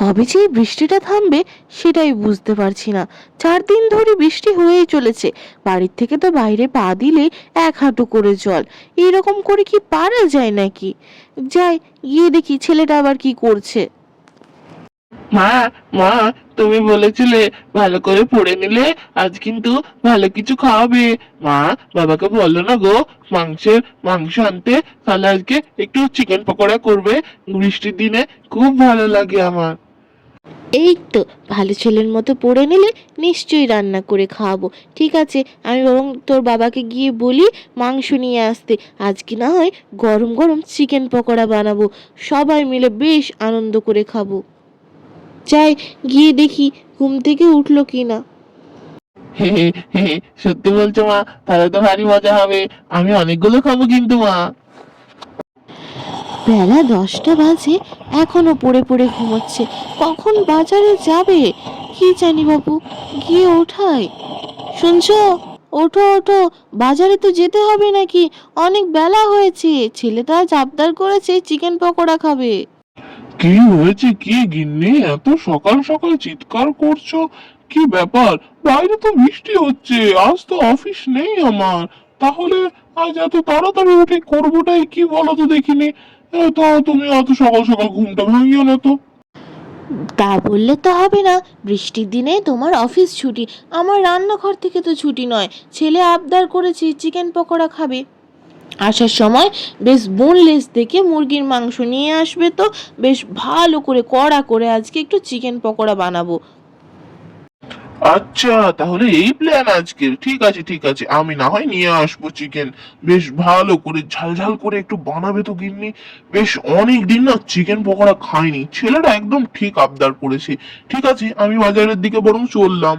কবে যে এই বৃষ্টিটা থামবে সেটাই বুঝতে পারছি না। 4 দিন ধরে বৃষ্টি হয়েই চলেছে। বাড়ির থেকে তো বাইরে পা দিলে 1 হাঁটু করে জল। এরকম করে কি পারা যায় নাকি? যাই, গিয়ে দেখি ছেলেটা আবার কি করছে। মা, মা, তুমি বলেছিলে ভালো করে পড়ে নিলে আজ কিন্তু ভালো কিছু খাওয়াবে। মা, বাবাকে বললো না গো মাংস আনতে, তাহলে আজকে একটু চিকেন পকোড়া করবে। বৃষ্টির দিনে খুব ভালো লাগে আমার। এই তো, ভালো ছেলের মতো পড়ে নিলে নিশ্চয়ই রান্না করে খাওয়াবো। ঠিক আছে, আমি বরং তোর বাবাকে গিয়ে বলি মাংস নিয়ে আসতে। আজকে না হয় গরম গরম চিকেন পকোড়া বানাবো, সবাই মিলে বেশ আনন্দ করে খাবো। যাই, গিয়ে দেখি ঘুম থেকে উঠলো কিনা। হে হে হে, সত্যি বলছো মা? তাহলে তো ভারী মজা হবে। আমি অনেকগুলো খাবো কিন্তু মা। বেলা 10টা বাজে, এখনো পড়ে পড়ে ঘুমোচ্ছে। কখন বাজারে যাবে কি জানি বাবু, গিয়ে ওঠাই। শুনছো? ওঠো ওঠো, বাজারে তো যেতে হবে নাকি? অনেক বেলা হয়েছে। ছেলেটা আজ আবদার করেছে চিকেন পকোড়া খাবে। কি হয়েছে কি গিন্নি, এত সকাল সকাল চিৎকার করছো? কি ব্যাপার? বাইরে তো বৃষ্টি হচ্ছে, আজ তো অফিস নেই আমার। তাহলে আজ এত তাড়াতাড়ি উঠে করবোটাই কি বলো তো দেখিনি। তো তুমি অত সকাল সকাল ঘুমটা ভাঙিও না তো। তা বললে তো হবে না, বৃষ্টির দিনে তোমার অফিস ছুটি, আমার রান্নাঘর থেকে তো ছুটি নয়। ছেলে আবদার করেছে চিকেন পকোড়া খাবে। আসার সময় বেশ বোনলেস দেখে মুরগির মাংস নিয়ে আসবে, তো বেশ ভালো করে কড়া করে আজকে একটু চিকেন পকোড়া বানাবো। আচ্ছা, তাহলে এই প্ল্যান আজকের। ঠিক আছে ঠিক আছে, আমি না হয় নিয়ে আসবো চিকেন। বেশ ভালো করে ঝাল ঝাল করে একটু বানাবে তো গিন্নি। বেশ অনেক দিন না চিকেন পকোড়া খাইনি, ছেলেটা একদম ঠিক আবদার করেছে। ঠিক আছে, আমি বাজারের দিকে বরং চললাম।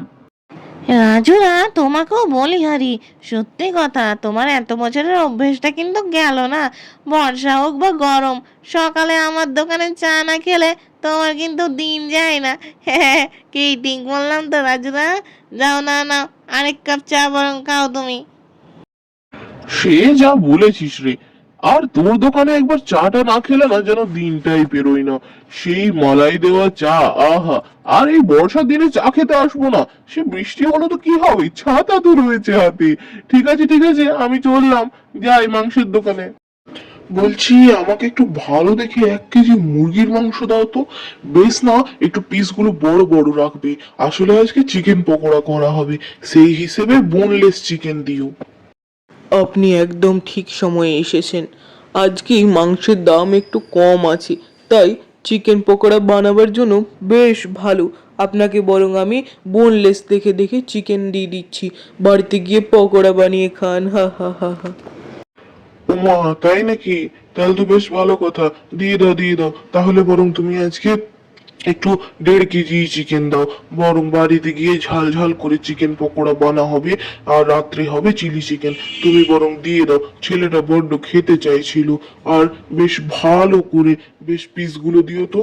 রাজু না, তোমাকেও বলি হারি, সত্যি কথা, তোমার এত বছরের অভ্যেসটা কিন্তু গেল না। বর্ষা হোক বা গরম, সকালে আমার দোকানে চা না খেলে তোমার কিন্তু দিন যায় না। হ্যাঁ, কি ঠিক বললাম তো রাজুদা? যাও না না, আরেক কাপ চা বরং খাও তুমি। সে যা বলেছিস রে। আর তোর দোকানে একবার চাটা না খেলে না যেন দিনটাই পেরোয় না। সেই মলাই দেওয়া চা, আহা। আর এই বর্ষার দিনে চা খেতে আসবো না? সে বৃষ্টি হলো তো কি হবে, ছাতা তো রয়েছে হাতে। ঠিক আছে ঠিক আছে, আমি চললাম। যাই মাংসের দোকানে। বলছি, আমাকে একটু ভালো দেখে 1 কেজি মুরগির মাংস দাও তো। বেশ না, একটু পিসগুলো বড় বড় রাখবে। আসলে আজকে চিকেন পকোড়া করা হবে, সেই হিসেবে বোনলেস চিকেন দিও। আপনি একদম ঠিক সময়ে এসেছেন। আজকে মাংসের দাম একটু কম আছে, তাই চিকেন পকোড়া বানাবার জন্য বেশ ভালো। আপনাকে বরং আমি বোনলেস দেখে দেখে চিকেন দিয়ে দিচ্ছি। বাড়িতে গিয়ে পকোড়া বানিয়ে খান, হা হা হা হা। ওমা, তাই নাকি? তাহলে তো বেশ ভালো কথা। দিয়ে দাও দিয়ে দাও, তাহলে বরং তুমি আজকে একটু 1.5 কেজি চিকেন দাও। বরং বাড়িতে গিয়ে ঝাল ঝাল করে চিকেন পকোড়া বানা হবে, আর রাত্রে হবে চিলি চিকেন। তুমি বরং দিয়ে দাও, ছেলেটা বড্ড খেতে চাইছিল। আর বেশ ভালো করে বেশ পিসগুলো দিও তো।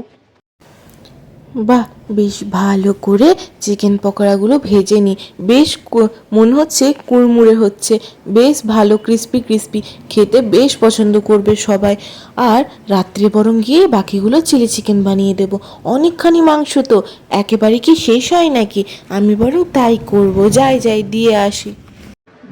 বাহ, বেশ ভালো করে চিকেন পকোড়াগুলো ভেজে নি। বেশ মনে হচ্ছে কুড়মুড়ে হচ্ছে, বেশ ভালো ক্রিস্পি ক্রিস্পি, খেতে বেশ পছন্দ করবে সবাই। আর রাত্রে বরং গিয়ে বাকিগুলো চিলি চিকেন বানিয়ে দেব। অনেকখানি মাংস তো, একেবারে কি শেষ হয় নাকি? আমি বরং তাই করব, যাই যাই দিয়ে আসি।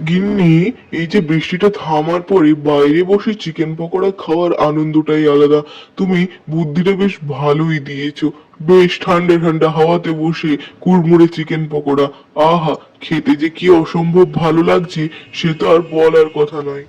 গিন্নি, এই যে বৃষ্টিটা থামার পরে বাইরে বসে চিকেন পকোড়া খাওয়ার আনন্দটাই আলাদা। তুমি বুদ্ধিটা বেশ ভালোই দিয়েছো। বেশ ঠান্ডা ঠান্ডা হাওয়াতে বসে কুড়মুড়ে চিকেন পকোড়া, আহা, খেতে যে কি অসম্ভব ভালো লাগছে সে তো আর বলার কথা নয়।